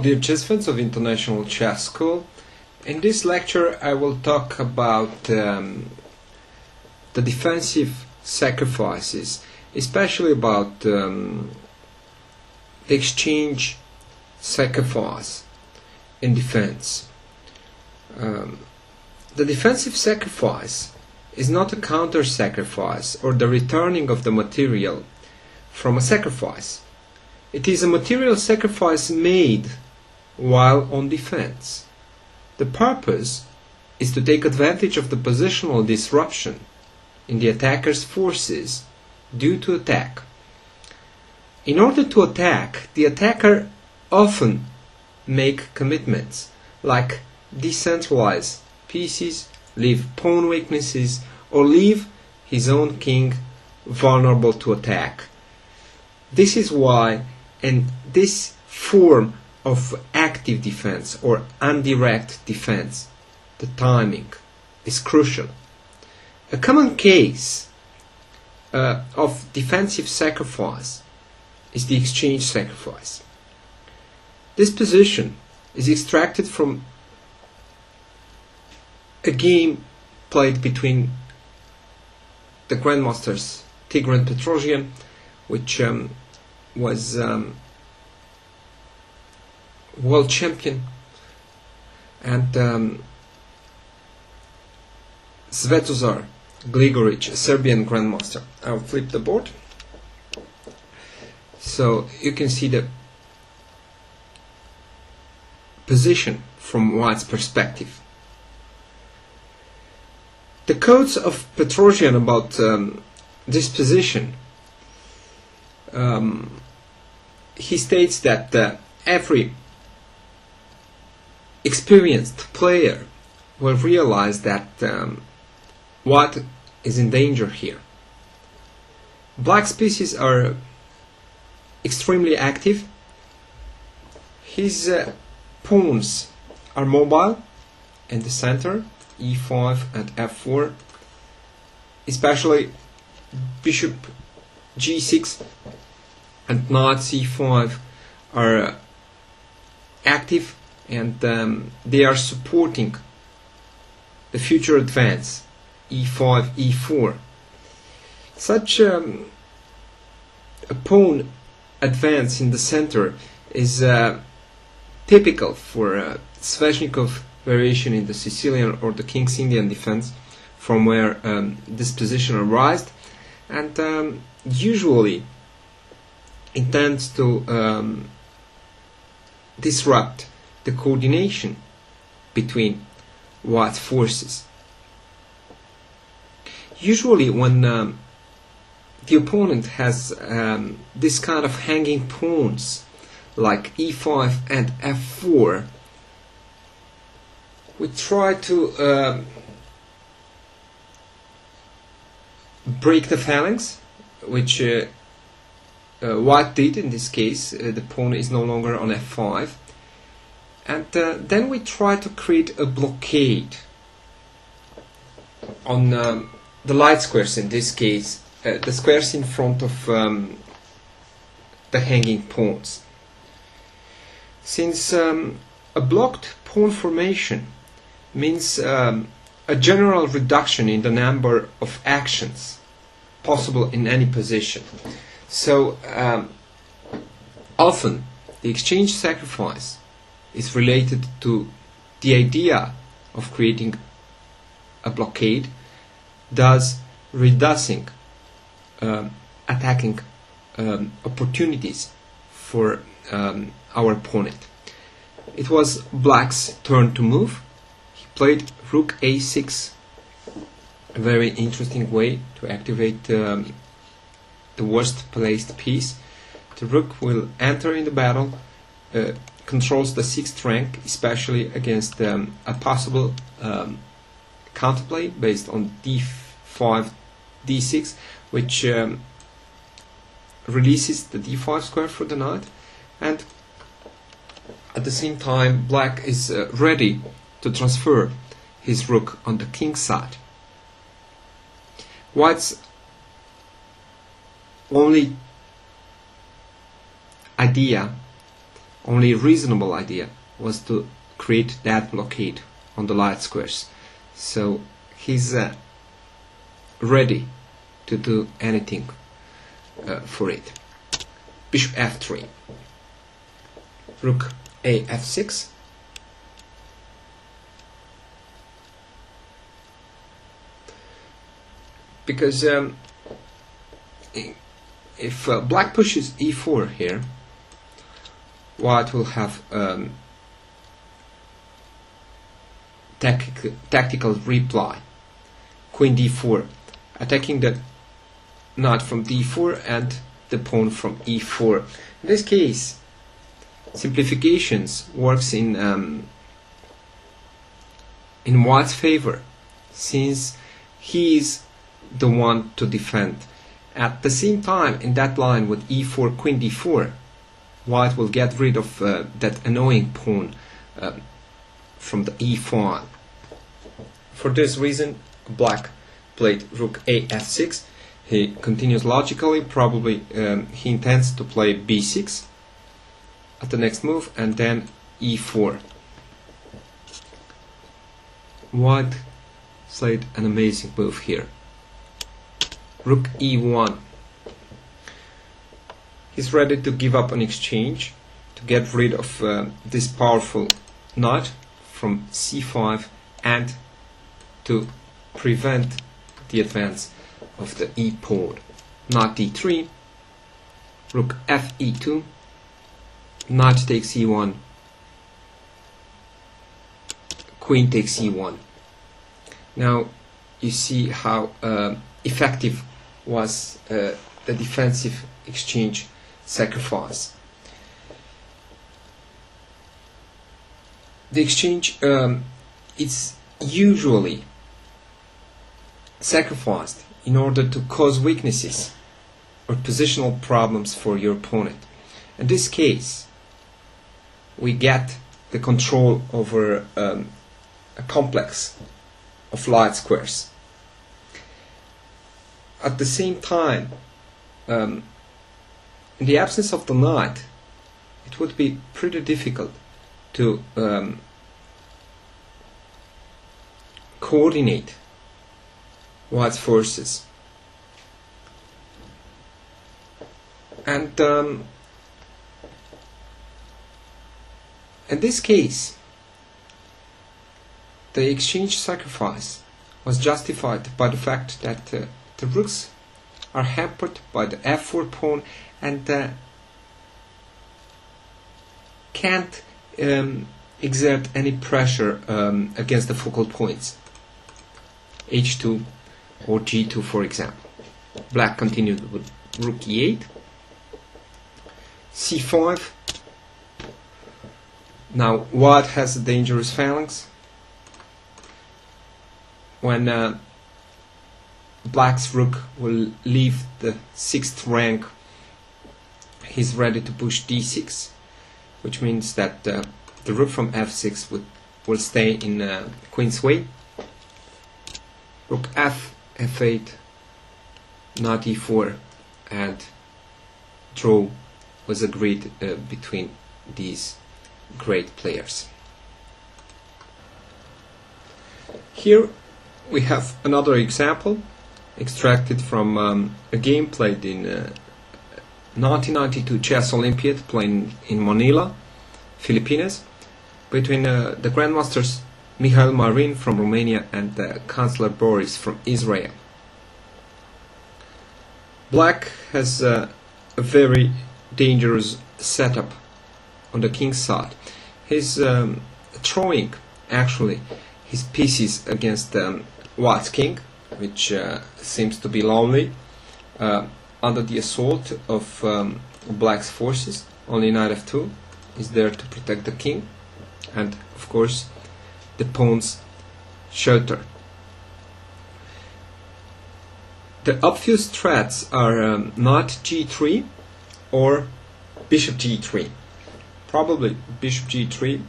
Dear chess fans of International Chess School, in this lecture I will talk about the defensive sacrifices, especially about the exchange sacrifice in defense. The defensive sacrifice is not a counter sacrifice or the returning of the material from a sacrifice. It is a material sacrifice made while on defense. The purpose is to take advantage of the positional disruption in the attacker's forces due to attack. In order to attack, the attacker often make commitments like decentralize pieces, leave pawn weaknesses, or leave his own king vulnerable to attack. This is why, in this form of active defense or indirect defense, the timing is crucial. A common case of defensive sacrifice is the exchange sacrifice. This position is extracted from a game played between the grandmasters Tigran Petrosian, which was world champion, and Svetozar Gligoric, a Serbian grandmaster. I'll flip the board so you can see the position from White's perspective. The quotes of Petrosian about this position, he states that every experienced player will realize that White is in danger here. Black's pieces are extremely active. His pawns are mobile in the center, e5 and f4, especially bishop g6 and knight c5 are active, and they are supporting the future advance e5, e4. Such a pawn advance in the center is typical for Sveshnikov variation in the Sicilian or the King's Indian defense, from where this position arises, and usually it tends to disrupt the coordination between White's forces. Usually when the opponent has this kind of hanging pawns like e5 and f4, we try to break the phalanx, which White did in this case. The pawn is no longer on f5, and then we try to create a blockade on the light squares, in this case the squares in front of the hanging pawns. Since a blocked pawn formation means a general reduction in the number of actions possible in any position, so often the exchange sacrifice is related to the idea of creating a blockade, thus reducing attacking opportunities for our opponent. It was Black's turn to move. He played rook a6, a very interesting way to activate the worst placed piece. The rook will enter in the battle, controls the 6th rank, especially against a possible counterplay based on d5, d6, which releases the d5 square for the knight, and at the same time Black is ready to transfer his rook on the king's side. White's only idea only reasonable idea was to create that blockade on the light squares. So he's ready to do anything for it. Bishop f3, rook a f6, because if black pushes e4 here, white will have tactical reply. Queen d4, attacking the knight from d4 and the pawn from e4. In this case, simplifications works in white's favor, since he is the one to defend. At the same time, in that line with e4, queen d4, white will get rid of that annoying pawn from the e file. For this reason, black played rook a f6. He continues logically. Probably he intends to play b6 at the next move, and then e4. White played an amazing move here. Rook e1. He's ready to give up an exchange to get rid of this powerful knight from c5 and to prevent the advance of the e pawn. Knight d3, rook fe2, knight takes e1, queen takes e1. Now you see how effective was the defensive exchange sacrifice. The exchange it's usually sacrificed in order to cause weaknesses or positional problems for your opponent. In this case, we get the control over a complex of light squares. At the same time, in the absence of the knight, it would be pretty difficult to coordinate white's forces. And in this case, the exchange sacrifice was justified by the fact that the rooks are hampered by the f4 pawn and can't exert any pressure against the focal points, h2 or g2 for example. Black continued with rook e8, c5. Now white has a dangerous phalanx. When black's rook will leave the 6th rank, he's ready to push d6, which means that the rook from f6 will stay in queen's way. Rook f8, knight e4, and draw was agreed between these great players. Here we have another example extracted from a game played in 1992 Chess Olympiad, played in Manila, Philippines, between the grandmasters Mihail Marin from Romania and Chancellor Boris from Israel. Black has a very dangerous setup on the king's side. He's throwing actually his pieces against white's king, which seems to be lonely under the assault of black's forces. Only knight f2 is there to protect the king, and of course the pawn's shelter. The obvious threats are knight g3 or bishop g3. Probably bishop g3.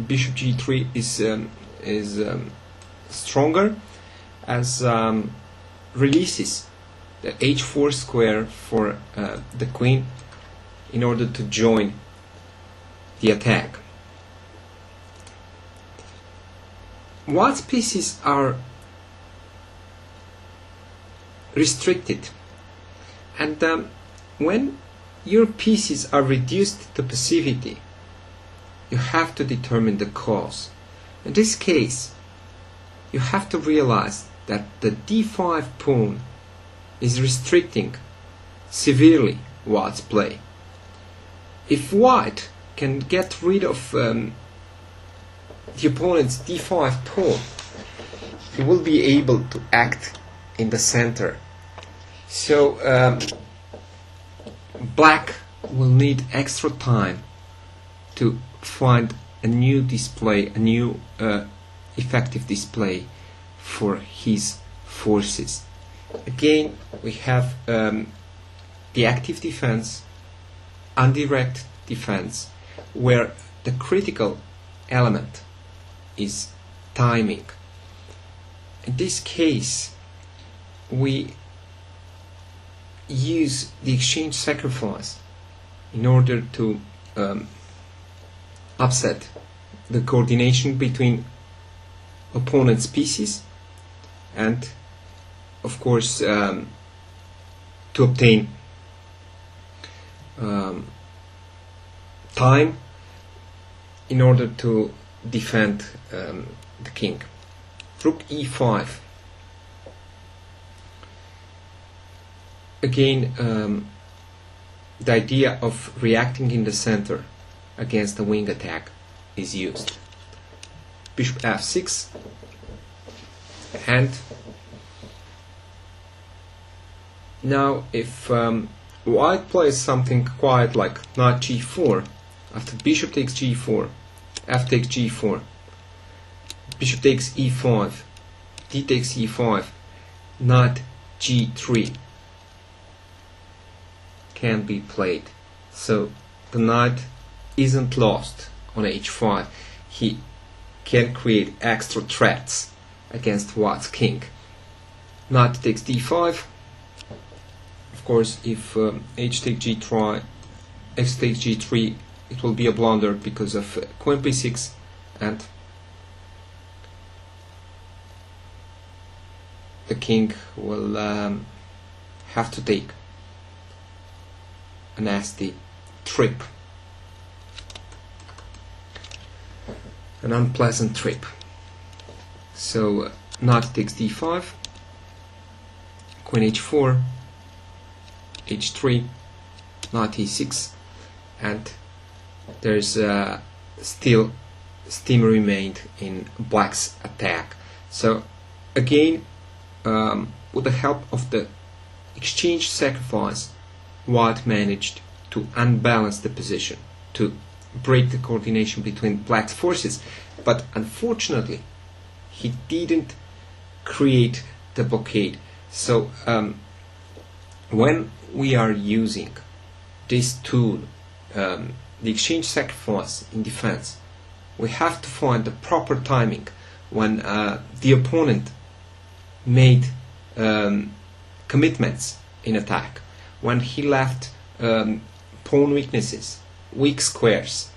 Bishop g3 is stronger, as releases the h4 square for the queen in order to join the attack. White's pieces are restricted, and when your pieces are reduced to passivity, you have to determine the cause. In this case, you have to realize that the d5 pawn is restricting severely White's play. If White can get rid of the opponent's d5 pawn, he will be able to act in the center. So Black will need extra time to find a new display, a new effective display for his forces. Again, we have the active defense, indirect defense, where the critical element is timing. In this case, we use the exchange sacrifice in order to upset the coordination between opponent's pieces, and of course to obtain time in order to defend the king. Rook e5. Again, the idea of reacting in the center against the wing attack is used. Bishop f6, and now if White plays something quiet like knight g4, after bishop takes g4, f takes g4, bishop takes e5, d takes e5, knight g3 can be played. So the knight isn't lost on h5. He can create extra threats against White's king. Knight takes d5. Of course, if h takes g3, x takes g3, it will be a blunder because of queen b6, and the king will have to take a nasty trip, an unpleasant trip. So knight takes d5, queen h4, h3, knight e6, and there's still steam remained in Black's attack. So again, with the help of the exchange sacrifice, White managed to unbalance the position, to break the coordination between Black's forces, but unfortunately he didn't create the blockade. So when we are using this tool, the exchange sacrifice in defense, we have to find the proper timing when the opponent made commitments in attack, when he left pawn weaknesses, weak squares.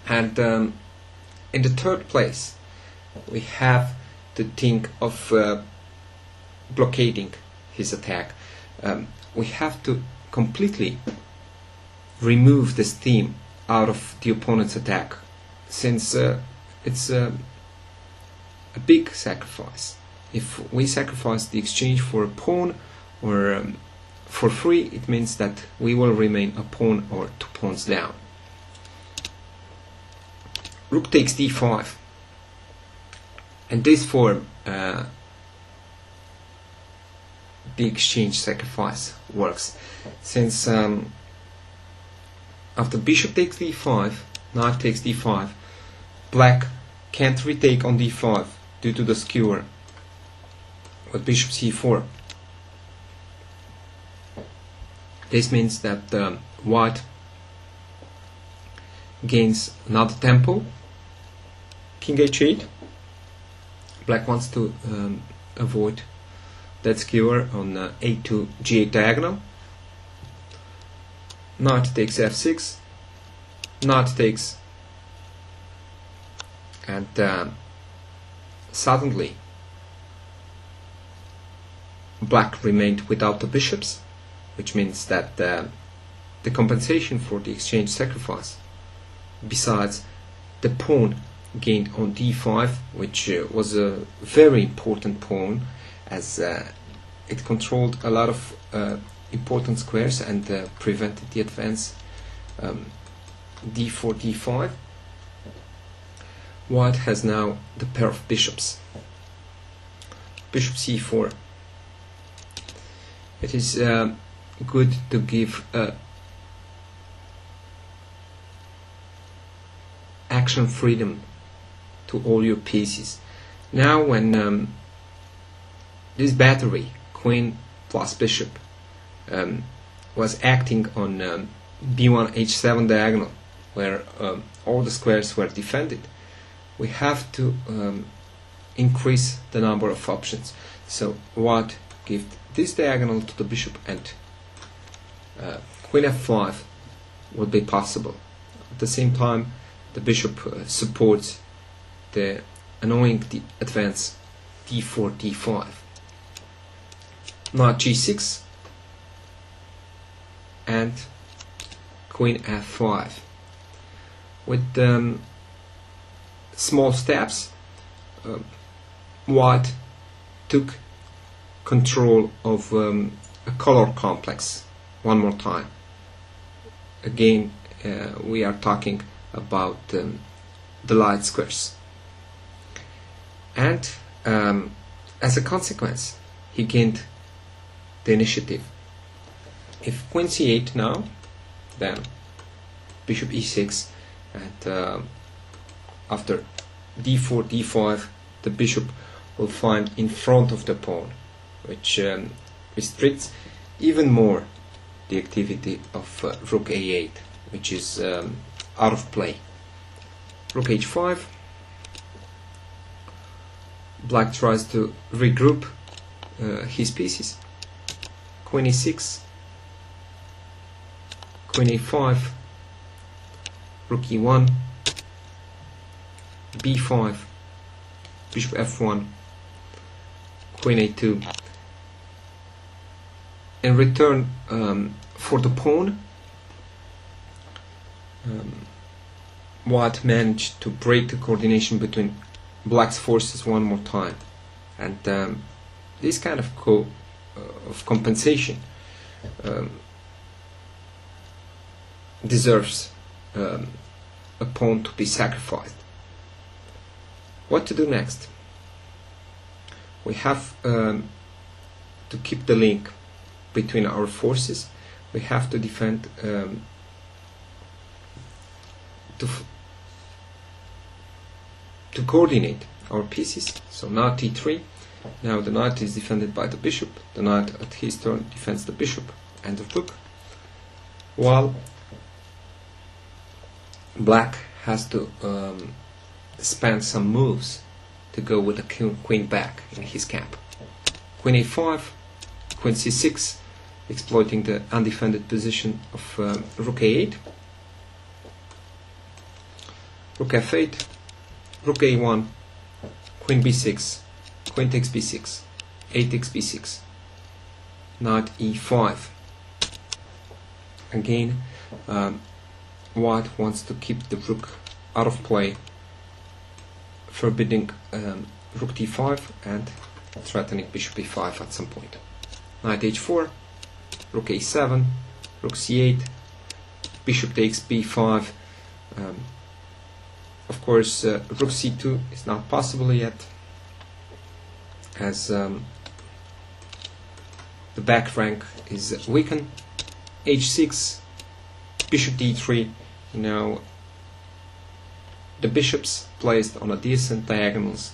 And in the third place, we have to think of blockading his attack. We have to completely remove the steam out of the opponent's attack, since it's a big sacrifice. If we sacrifice the exchange for a pawn or for free, it means that we will remain a pawn or 2 pawns down. Rook takes d5. In this form, the exchange sacrifice works, since after bishop takes d5, knight takes d5, Black can't retake on d5 due to the skewer with bishop c4. This means that White gains another tempo, king h8. Black wants to avoid Dead skewer on a2 g8 diagonal. Knight takes f6. Knight takes, and suddenly black remained without the bishops, which means that the compensation for the exchange sacrifice, besides the pawn gained on d5, which was a very important pawn, as it controlled a lot of important squares and prevented the advance d4, d5. White has now the pair of bishops. Bishop c4. It is good to give action freedom to all your pieces. Now when this battery, queen plus bishop, was acting on b1 h7 diagonal, where all the squares were defended, we have to increase the number of options. So white give this diagonal to the bishop, and queen f5 would be possible. At the same time, the bishop supports the annoying advance d4, d5. Knight g6 and queen f5. With small steps, white took control of a color complex one more time. Again, we are talking about the light squares, and as a consequence he gained the initiative. If queen c8 now, then bishop e6, and after d4, d5, the bishop will find in front of the pawn, which restricts even more the activity of rook a8, which is out of play. Rook h5. Black tries to regroup his pieces. Queen e6, queen a5, rook e1, b5, bishop f1, queen a2. In return for the pawn, white managed to break the coordination between black's forces one more time, and this kind of compensation deserves a pawn to be sacrificed. What to do next? We have to keep the link between our forces. We have to defend to coordinate our pieces. So knight t3. Now the knight is defended by the bishop. The knight at his turn defends the bishop and the rook, while black has to spend some moves to go with the queen back in his camp. Queen a5, queen c6, exploiting the undefended position of rook a8, rook f8, rook a1, queen b6, queen takes b6, a takes b6, knight e5. Again, white wants to keep the rook out of play, forbidding rook d5 and threatening bishop e5 at some point. Knight h4, rook a7, rook c8, bishop takes b5. Of course, rook c2 is not possible yet, as the back rank is weakened. h6, bishop d3. Now the bishops placed on adjacent diagonals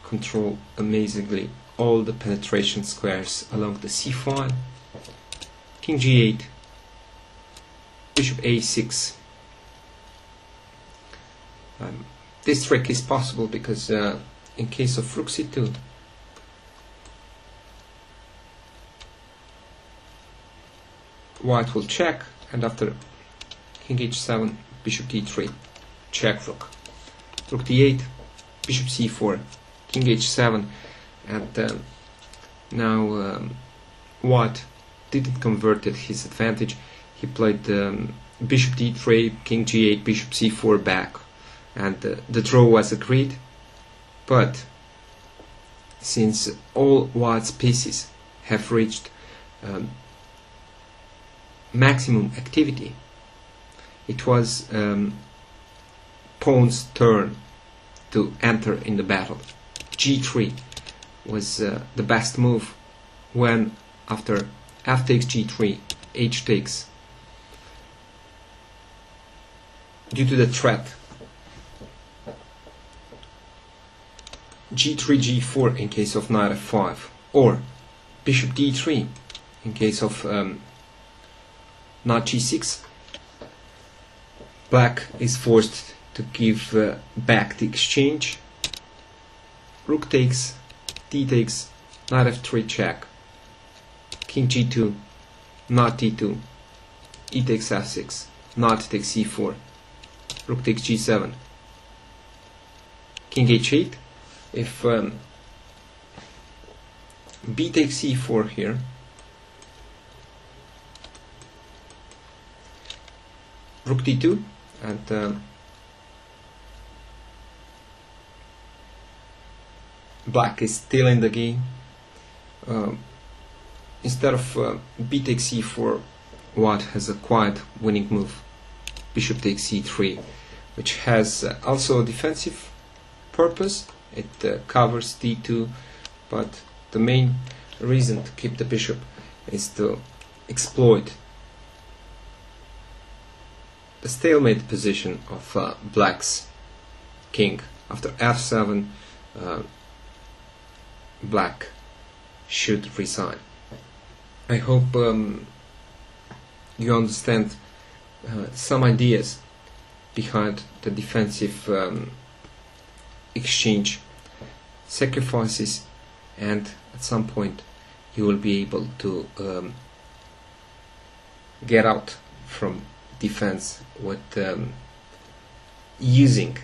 control amazingly all the penetration squares along the c file. King g8, bishop a6. This trick is possible because in case of rook c2, white will check, and after king h7, bishop d3, check rook. Rook d8, bishop c4, king h7, and now white didn't convert at his advantage. He played bishop d3, king g8, bishop c4 back, and the draw was agreed. But since all white's pieces have reached maximum activity, it was pawn's turn to enter in the battle. g3 was the best move, when after f takes g3, h takes, due to the threat, g3, g4 in case of knight f5, or bishop d3 in case of knight g6. Black is forced to give back the exchange. Rook takes, d takes, knight f3 check, king g2, knight d2, e takes f6, knight takes c4, rook takes g7, king h8. If b takes c4 here, rook d2, and black is still in the game. Instead of b takes c4, white has a quiet winning move, bishop takes c3, which has also a defensive purpose. It covers d2, but the main reason to keep the bishop is to exploit the stalemate position of black's king. After f7, black should resign. I hope you understand some ideas behind the defensive exchange sacrifices, and at some point you will be able to get out from defense with using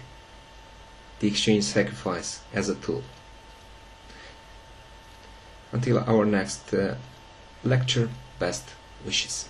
the exchange sacrifice as a tool. Until our next lecture, best wishes.